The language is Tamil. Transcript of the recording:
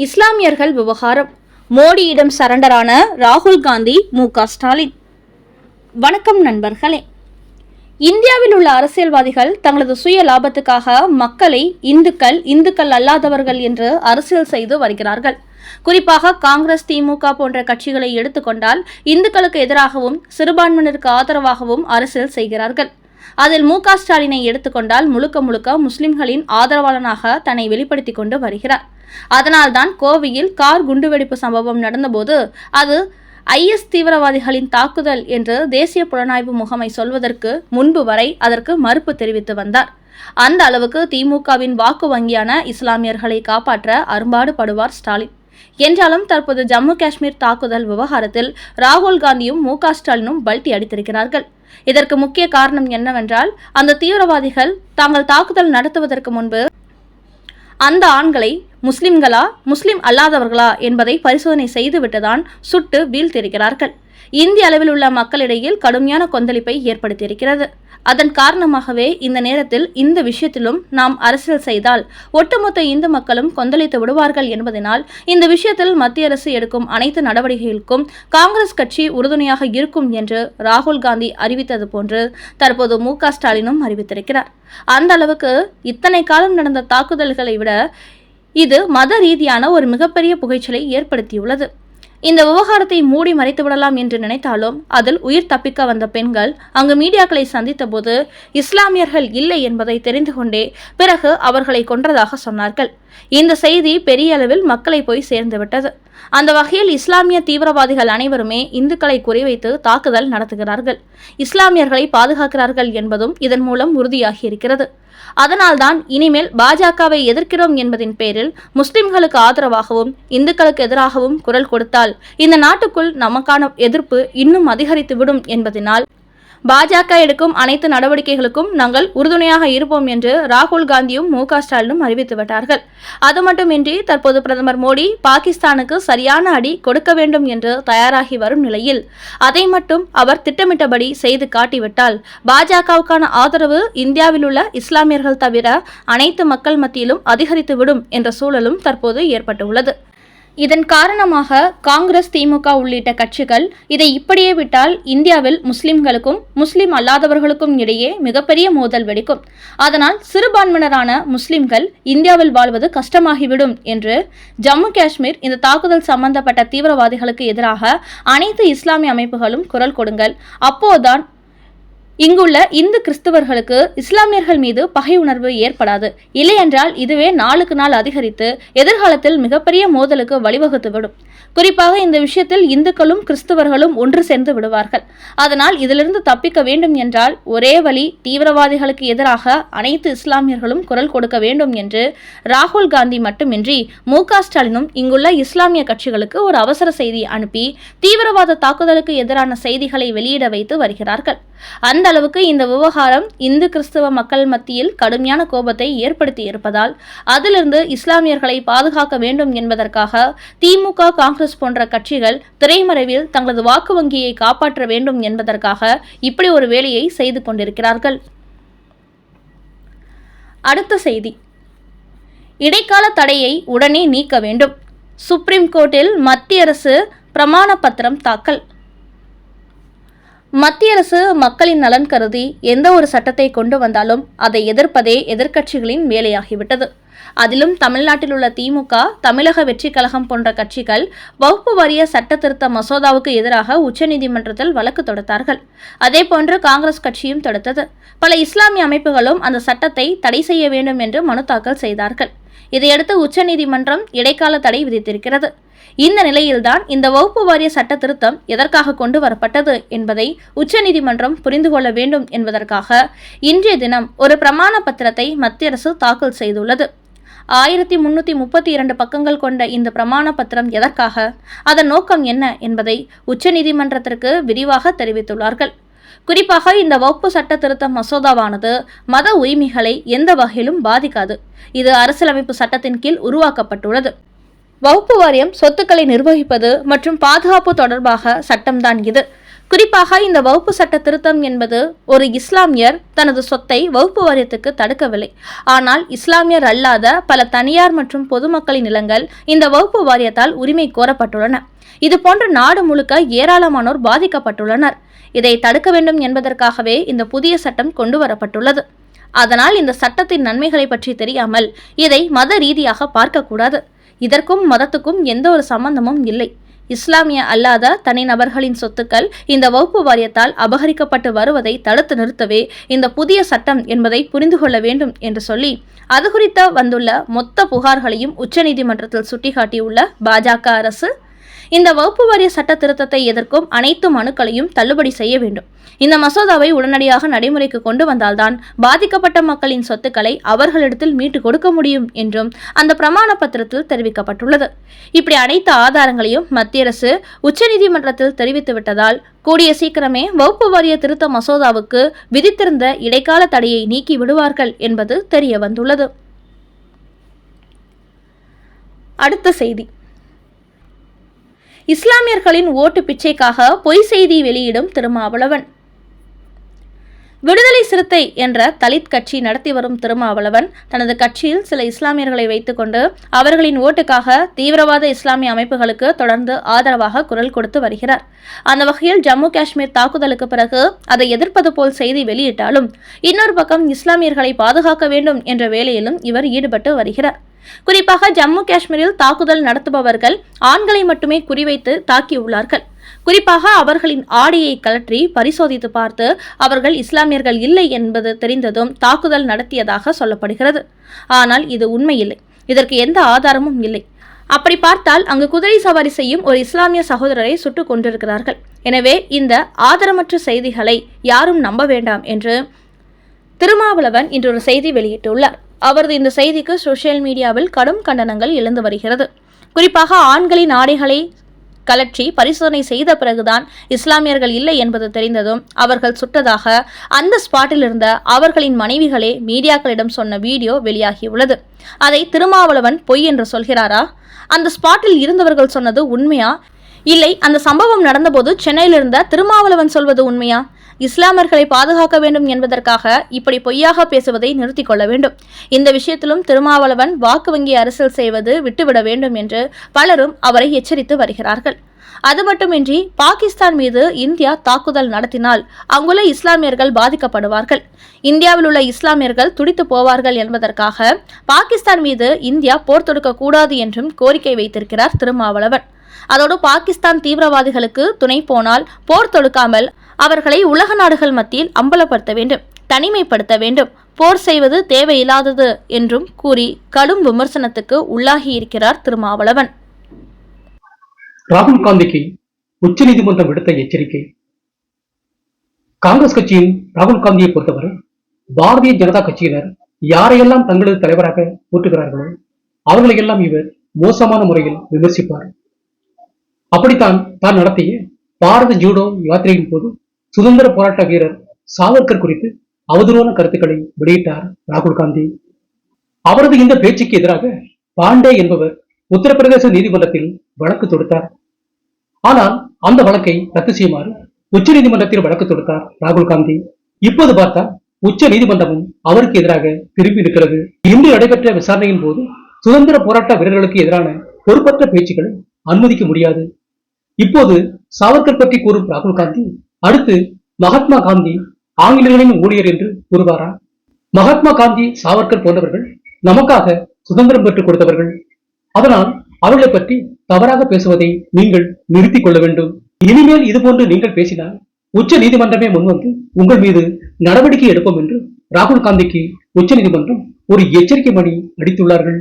இஸ்லாமியர்கள் விவகாரம். மோடியிடம் சரண்டரான ராகுல் காந்தி, மு.க.ஸ்டாலின். வணக்கம் நண்பர்களே. இந்தியாவில் உள்ள அரசியல்வாதிகள் தங்களது சுய லாபத்துக்காக மக்களை இந்துக்கள் அல்லாதவர்கள் என்று அரசியல் செய்து வருகிறார்கள். குறிப்பாக காங்கிரஸ், திமுக போன்ற கட்சிகளை எடுத்துக்கொண்டால் இந்துக்களுக்கு எதிராகவும் சிறுபான்மையினருக்கு ஆதரவாகவும் அரசியல் செய்கிறார்கள். அதில் மு.க.ஸ்டாலினை எடுத்துக்கொண்டால் முழுக்க முஸ்லிம்களின் ஆதரவாளனாக தன்னை வெளிப்படுத்திக் கொண்டு வருகிறார். அதனால்தான் கோவையில் கார் குண்டுவெடிப்பு சம்பவம் நடந்தபோது அது IS தீவிரவாதிகளின் தாக்குதல் என்று தேசிய புலனாய்வு முகமை சொல்வதற்கு முன்பு வரை அதற்கு மறுப்பு தெரிவித்து வந்தார். அந்த அளவுக்கு திமுகவின் வாக்கு வங்கியான இஸ்லாமியர்களை காப்பாற்ற அரும்பாடு படுவார் ஸ்டாலின். என்றாலும் தற்போது ஜம்மு காஷ்மீர் தாக்குதல் விவகாரத்தில் ராகுல் காந்தியும் மு.க.ஸ்டாலினும் பல்டி அடித்திருக்கிறார்கள். இதற்கு முக்கிய காரணம் என்னவென்றால், அந்த தீவிரவாதிகள் தாங்கள் தாக்குதல் நடத்துவதற்கு முன்பு அந்த ஆண்களை முஸ்லிம்களா முஸ்லிம் அல்லாதவர்களா என்பதை பரிசோதனை செய்துவிட்டுதான் சுட்டு வீழ்த்தியிருக்கிறார்கள். இந்திய அளவில் உள்ள மக்களிடையில் கடுமையான கொந்தளிப்பை ஏற்படுத்தியிருக்கிறது. அதன் காரணமாகவே இந்த நேரத்தில் இந்த விஷயத்திலும் நாம் அரசியல் செய்தால் ஒட்டுமொத்த இந்து மக்களும் கொந்தளித்து விடுவார்கள் என்பதனால் இந்த விஷயத்தில் மத்திய அரசு எடுக்கும் அனைத்து நடவடிக்கைகளுக்கும் காங்கிரஸ் கட்சி உறுதுணையாக இருக்கும் என்று ராகுல் காந்தி அறிவித்தது போன்று தற்போது மு.க.ஸ்டாலினும் அறிவித்திருக்கிறார். அந்த அளவுக்கு இத்தனை காலம் நடந்த தாக்குதல்களை விட இது மத ரீதியான ஒரு மிகப்பெரிய புகைச்சலை ஏற்படுத்தியுள்ளது. இந்த விவகாரத்தை மூடி மறைத்து விடலாம் என்று நினைத்தாலும் அதில் உயிர் தப்பிக்க வந்த பெண்கள் அங்கு மீடியாக்களை சந்தித்த போது இஸ்லாமியர்கள் இல்லை என்பதை தெரிந்து கொண்டே பிறகு அவர்களை கொன்றதாக சொன்னார்கள். இந்த செய்தி பெரிய அளவில் மக்களை போய் சேர்ந்துவிட்டது. அந்த வகையில் இஸ்லாமிய தீவிரவாதிகள் அனைவருமே இந்துக்களை குறிவைத்து தாக்குதல் நடத்துகிறார்கள், இஸ்லாமியர்களை பாதுகாக்கிறார்கள் என்பதும் இதன் மூலம் உறுதியாகி இருக்கிறது. அதனால்தான் இனிமேல் பாஜகவை எதிர்க்கிறோம் என்பதின் பேரில் முஸ்லிம்களுக்கு ஆதரவாகவும் இந்துக்களுக்கு எதிராகவும் குரல் கொடுத்தால் இந்த நாட்டுக்குள் நமக்கான எதிர்ப்பு இன்னும் அதிகரித்துவிடும் என்பதனால் பாஜக எடுக்கும் அனைத்து நடவடிக்கைகளுக்கும் நாங்கள் உறுதுணையாக இருப்போம் என்று ராகுல் காந்தியும் மு.க.ஸ்டாலினும் அறிவித்துவிட்டார்கள். அது மட்டுமின்றி தற்போது பிரதமர் மோடி பாகிஸ்தானுக்கு சரியான அடி கொடுக்க வேண்டும் என்று தயாராகி வரும் நிலையில் அதை மட்டும் அவர் திட்டமிட்டபடி செய்து காட்டிவிட்டால் பாஜகவுக்கான ஆதரவு இந்தியாவில் உள்ள இஸ்லாமியர்கள் தவிர அனைத்து மக்கள் மத்தியிலும் அதிகரித்துவிடும் என்ற சூழலும் தற்போது ஏற்பட்டுள்ளது. இதன் காரணமாக காங்கிரஸ், திமுக உள்ளிட்ட கட்சிகள் இதை இப்படியே விட்டால் இந்தியாவில் முஸ்லிம்களுக்கும் முஸ்லிம் அல்லாதவர்களுக்கும் இடையே மிகப்பெரிய மோதல் வெடிக்கும். அதனால் சிறுபான்மையினரான முஸ்லிம்கள் இந்தியாவில் வாழ்வது கஷ்டமாகிவிடும் என்று ஜம்மு காஷ்மீர் இந்த தாக்குதல் சம்பந்தப்பட்ட தீவிரவாதிகளுக்கு எதிராக அனைத்து இஸ்லாமிய அமைப்புகளும் குரல் கொடுங்கள். அப்போதுதான் இங்குள்ள இந்து கிறிஸ்தவர்களுக்கு இஸ்லாமியர்கள் மீது பகை உணர்வு ஏற்படாது. இல்லையென்றால் இதுவே நாளுக்கு நாள் அதிகரித்து எதிர்காலத்தில் மிகப்பெரிய மோதலுக்கு வழிவகுத்துவிடும். குறிப்பாக இந்த விஷயத்தில் இந்துக்களும் கிறிஸ்தவர்களும் ஒன்று சேர்ந்து விடுவார்கள். அதனால் இதிலிருந்து தப்பிக்க வேண்டும் என்றால் ஒரே வழி, தீவிரவாதிகளுக்கு எதிராக அனைத்து இஸ்லாமியர்களும் குரல் கொடுக்க வேண்டும் என்று ராகுல் காந்தி மட்டுமின்றி மு.க.ஸ்டாலினும் இங்குள்ள இஸ்லாமிய கட்சிகளுக்கு ஒரு அவசர செய்தி அனுப்பி தீவிரவாத தாக்குதலுக்கு எதிரான செய்திகளை வெளியிட வைத்து வருகிறார்கள். அந்த அளவுக்கு இந்த விவகாரம் இந்து கிறிஸ்தவ மக்கள் மத்தியில் கடுமையான கோபத்தை ஏற்படுத்தி இருப்பதால் அதிலிருந்து இஸ்லாமியர்களை பாதுகாக்க வேண்டும் என்பதற்காக திமுக, காங்கிரஸ் போன்ற கட்சிகள் திரைமறைவில் தங்களது வாக்கு வங்கியை காப்பாற்ற வேண்டும் என்பதற்காக இப்படி ஒரு வேலையை செய்து கொண்டிருக்கிறார்கள். அடுத்த செய்தி. இடைக்கால தடையை உடனே நீக்க வேண்டும். சுப்ரீம் கோர்ட்டில் மத்திய அரசு பிரமாண பத்திரம் தாக்கல். மத்திய அரசு மக்களின் நலன் கருதி எந்த ஒரு சட்டத்தை கொண்டு வந்தாலும் அதை எதிர்ப்பதே எதிர்க்கட்சிகளின் வேலையாகிவிட்டது. அதிலும் தமிழ்நாட்டில் உள்ள திமுக, தமிழக வெற்றி கழகம் போன்ற கட்சிகள் வகுப்பு வாரிய சட்ட திருத்த மசோதாவுக்கு எதிராக உச்சநீதிமன்றத்தில் வழக்கு தொடுத்தார்கள். அதேபோன்று காங்கிரஸ் கட்சியும் தொடுத்தது. பல இஸ்லாமிய அமைப்புகளும் அந்த சட்டத்தை தடை செய்ய வேண்டும் என்று மனு தாக்கல் செய்தார்கள். இதையடுத்து உச்சநீதிமன்றம் இடைக்கால தடை விதித்திருக்கிறது. இந்த நிலையில்தான் இந்த வகுப்பு வாரிய சட்ட திருத்தம் எதற்காக கொண்டு வரப்பட்டது என்பதை உச்சநீதிமன்றம் புரிந்து கொள்ள வேண்டும் என்பதற்காக இன்றைய தினம் ஒரு பிரமாண பத்திரத்தை மத்திய அரசு தாக்கல் செய்துள்ளது. 1332 பக்கங்கள் கொண்ட இந்த பிரமாண பத்திரம் எதற்காக, அதன் நோக்கம் என்ன என்பதை உச்சநீதிமன்றத்திற்கு விரிவாக தெரிவித்துள்ளார்கள். குறிப்பாக இந்த வகுப்பு சட்ட திருத்த மசோதாவானது மத உரிமைகளை எந்த வகையிலும் பாதிக்காது. இது அரசியலமைப்பு சட்டத்தின் கீழ் உருவாக்கப்பட்டுள்ளது. வகுப்பு வாரியம் சொத்துக்களை நிர்வகிப்பது மற்றும் பாதுகாப்பு தொடர்பாக சட்டம்தான் இது. குறிப்பாக இந்த வகுப்பு சட்ட திருத்தம் என்பது ஒரு இஸ்லாமியர் தனது சொத்தை வகுப்பு வாரியத்துக்கு தடுக்கவில்லை. ஆனால் இஸ்லாமியர் அல்லாத பல தனியார் மற்றும் பொதுமக்களின் நிலங்கள் இந்த வகுப்பு வாரியத்தால் உரிமை கோரப்பட்டுள்ளன. இதுபோன்ற நாடு முழுக்க ஏராளமானோர் பாதிக்கப்பட்டுள்ளனர். இதை தடுக்க வேண்டும் என்பதற்காகவே இந்த புதிய சட்டம் கொண்டு வரப்பட்டுள்ளது. அதனால் இந்த சட்டத்தின் நன்மைகளை பற்றி தெரியாமல் இதை மத ரீதியாக பார்க்கக்கூடாது. இதற்கும் மதத்துக்கும் எந்த ஒரு சம்பந்தமும் இல்லை. இஸ்லாமிய அல்லாத தனிநபர்களின் சொத்துக்கள் இந்த வகுப்பு வாரியத்தால் அபகரிக்கப்பட்டு வருவதை தடுத்து நிறுத்தவே இந்த புதிய சட்டம் என்பதை புரிந்து கொள்ள வேண்டும் என்று சொல்லி அது குறித்த வந்துள்ள மொத்த புகார்களையும் உச்சநீதிமன்றத்தில் சுட்டிக்காட்டியுள்ள பாஜக அரசு இந்த வகுப்பு வாரிய சட்ட திருத்தத்தை எதிர்க்கும் அனைத்து மனுக்களையும் தள்ளுபடி செய்ய வேண்டும். இந்த மசோதாவை உடனடியாக நடைமுறைக்கு கொண்டு வந்தால்தான் பாதிக்கப்பட்ட மக்களின் சொத்துக்களை அவர்களிடத்தில் மீட்டு கொடுக்க முடியும் என்றும் அந்த பிரமாண பத்திரத்தில் தெரிவிக்கப்பட்டுள்ளது. இப்படி அனைத்து ஆதாரங்களையும் மத்திய அரசு உச்சநீதிமன்றத்தில் தெரிவித்துவிட்டதால் கூடிய சீக்கிரமே வகுப்பு வாரிய திருத்த மசோதாவுக்கு விதித்திருந்த இடைக்கால தடையை நீக்கி விடுவார்கள் என்பது தெரிய வந்துள்ளது. அடுத்த செய்தி, இஸ்லாமியர்களின் ஓட்டு பிச்சைக்காக பொய் செய்தி வெளியிடும் திருமாவளவன். விடுதலை சிறுத்தை என்ற தலித் கட்சி நடத்தி வரும் திருமாவளவன் தனது கட்சியில் சில இஸ்லாமியர்களை வைத்துக்கொண்டு அவர்களின் ஓட்டுக்காக தீவிரவாத இஸ்லாமிய அமைப்புகளுக்கு தொடர்ந்து ஆதரவாக குரல் கொடுத்து வருகிறார். அந்த வகையில் ஜம்மு காஷ்மீர் தாக்குதலுக்கு பிறகு அதை எதிர்ப்பது போல் செய்தி வெளியிட்டாலும் இன்னொரு பக்கம் இஸ்லாமியர்களை பாதுகாக்க வேண்டும் என்ற வேலையிலும் இவர் ஈடுபட்டு வருகிறார். குறிப்பாக ஜம்மு காஷ்மீரில் தாக்குதல் நடத்துபவர்கள் ஆண்களை மட்டுமே குறிவைத்து தாக்கியுள்ளார்கள். குறிப்பாக அவர்களின் ஆடையை கழற்றி பரிசோதித்து பார்த்து அவர்கள் இஸ்லாமியர்கள் இல்லை என்பது தெரிந்ததும் தாக்குதல் நடத்தியதாக சொல்லப்படுகிறது. ஆனால் இது உண்மையில்லை. இதற்கு எந்த ஆதாரமும் இல்லை. அப்படி பார்த்தால் அங்கு குதிரை சவாரி செய்யும் ஒரு இஸ்லாமிய சகோதரரை சுட்டுக் கொண்டிருக்கிறார்கள். எனவே இந்த ஆதாரமற்ற செய்திகளை யாரும் நம்ப வேண்டாம் என்று திருமாவளவன் இன்று ஒரு செய்தி வெளியிட்டுள்ளார். அவரது இந்த செய்திக்கு சோசியல் மீடியாவில் கடும் கண்டனங்கள் எழுந்து வருகிறது. குறிப்பாக ஆண்களின் ஆடைகளை கலற்றி பரிசோதனை செய்த பிறகுதான் இஸ்லாமியர்கள் இல்லை என்பது தெரிந்ததும் அவர்கள் சுட்டதாக அந்த ஸ்பாட்டில் இருந்த அவர்களின் மனைவிகளே மீடியாக்களிடம் சொன்ன வீடியோ வெளியாகியுள்ளது. அதை திருமாவளவன் பொய் என்று சொல்கிறாரா? அந்த ஸ்பாட்டில் இருந்தவர்கள் சொன்னது உண்மையா? இல்லை, அந்த சம்பவம் நடந்தபோது சென்னையில் இருந்த திருமாவளவன் சொல்வது உண்மையா? இஸ்லாமியர்களை பாதுகாக்க வேண்டும் என்பதற்காக இப்படி பொய்யாக பேசுவதை நிறுத்திக் கொள்ள வேண்டும். இந்த விஷயத்திலும் திருமாவளவன் வாக்கு வங்கி அரசியல் செய்வது விட்டுவிட வேண்டும் என்று பலரும் அவரை எச்சரித்து வருகிறார்கள். அது மட்டுமின்றி பாகிஸ்தான் மீது இந்தியா தாக்குதல் நடத்தினால் அங்குள்ள இஸ்லாமியர்கள் பாதிக்கப்படுவார்கள், இந்தியாவில் உள்ள இஸ்லாமியர்கள் துடித்து போவார்கள் என்பதற்காக பாகிஸ்தான் மீது இந்தியா போர் தொடுக்கக்கூடாது என்றும் கோரிக்கை வைத்திருக்கிறார் திருமாவளவன். அதோடு பாகிஸ்தான் தீவிரவாதிகளுக்கு துணை போனால் போர் தொடுக்காமல் அவர்களை உலக நாடுகள் மத்தியில் அம்பலப்படுத்த வேண்டும், தனிமைப்படுத்த வேண்டும், போர் செய்வது தேவையில்லாதது என்றும் கூறி கடும் விமர்சனத்துக்கு உள்ளாகி இருக்கிறார் திருமாவளவன். ராகுல் காந்திக்கு உச்சநீதிமன்றம் விடுத்த எச்சரிக்கை. காங்கிரஸ் கட்சியின் ராகுல் காந்தியை பொறுத்தவரை பாரதிய ஜனதா கட்சியினர் யாரையெல்லாம் தங்களது தலைவராக போற்றுகிறார்களோ அவர்களையெல்லாம் இவர் மோசமான முறையில் விமர்சிப்பார். அப்படித்தான் தான் நடத்திய பாரத ஜூடோ யாத்திரையின் போது சுதந்திர போராட்ட வீரர் சாவர்கர் குறித்து அவதூறான கருத்துக்களை வெளியிட்டார் ராகுல் காந்தி. அவரது இந்த பேச்சுக்கு எதிராக பாண்டே என்பவர் உத்தரப்பிரதேச நீதிமன்றத்தில் வழக்கு தொடுத்தார். ஆனால் அந்த வழக்கை ரத்து செய்யுமாறு உச்ச நீதிமன்றத்தில் வழக்கு தொடுத்தார் ராகுல் காந்தி. இப்போது பார்த்தா உச்ச நீதிமன்றமும் அவருக்கு எதிராக திரும்பி இருக்கிறது. இன்று நடைபெற்ற விசாரணையின் போது சுதந்திர போராட்ட வீரர்களுக்கு எதிரான பொறுப்பற்ற பேச்சுக்களை அனுமதிக்க முடியாது. இப்போது சாவர்கர் பற்றி கூறும் ராகுல் காந்தி அடுத்து மகாத்மா காந்தி ஆங்கிலேயர்களின் ஊழியர் என்று கூறுவாரா? மகாத்மா காந்தி, சாவர்கர் போன்றவர்கள் நமக்காக சுதந்திரம் பெற்றுக் கொடுத்தவர்கள். அதனால் அவர்களை பற்றி தவறாக பேசுவதை நீங்கள் நிறுத்திக் கொள்ள வேண்டும். இனிமேல் இதுபோன்று நீங்கள் பேசினால் உச்ச நீதிமன்றமே முன்வந்து உங்கள் மீது நடவடிக்கை எடுப்போம் என்று ராகுல் காந்திக்கு உச்ச நீதிமன்றம் ஒரு எச்சரிக்கை மணி அடித்துள்ளார்கள்.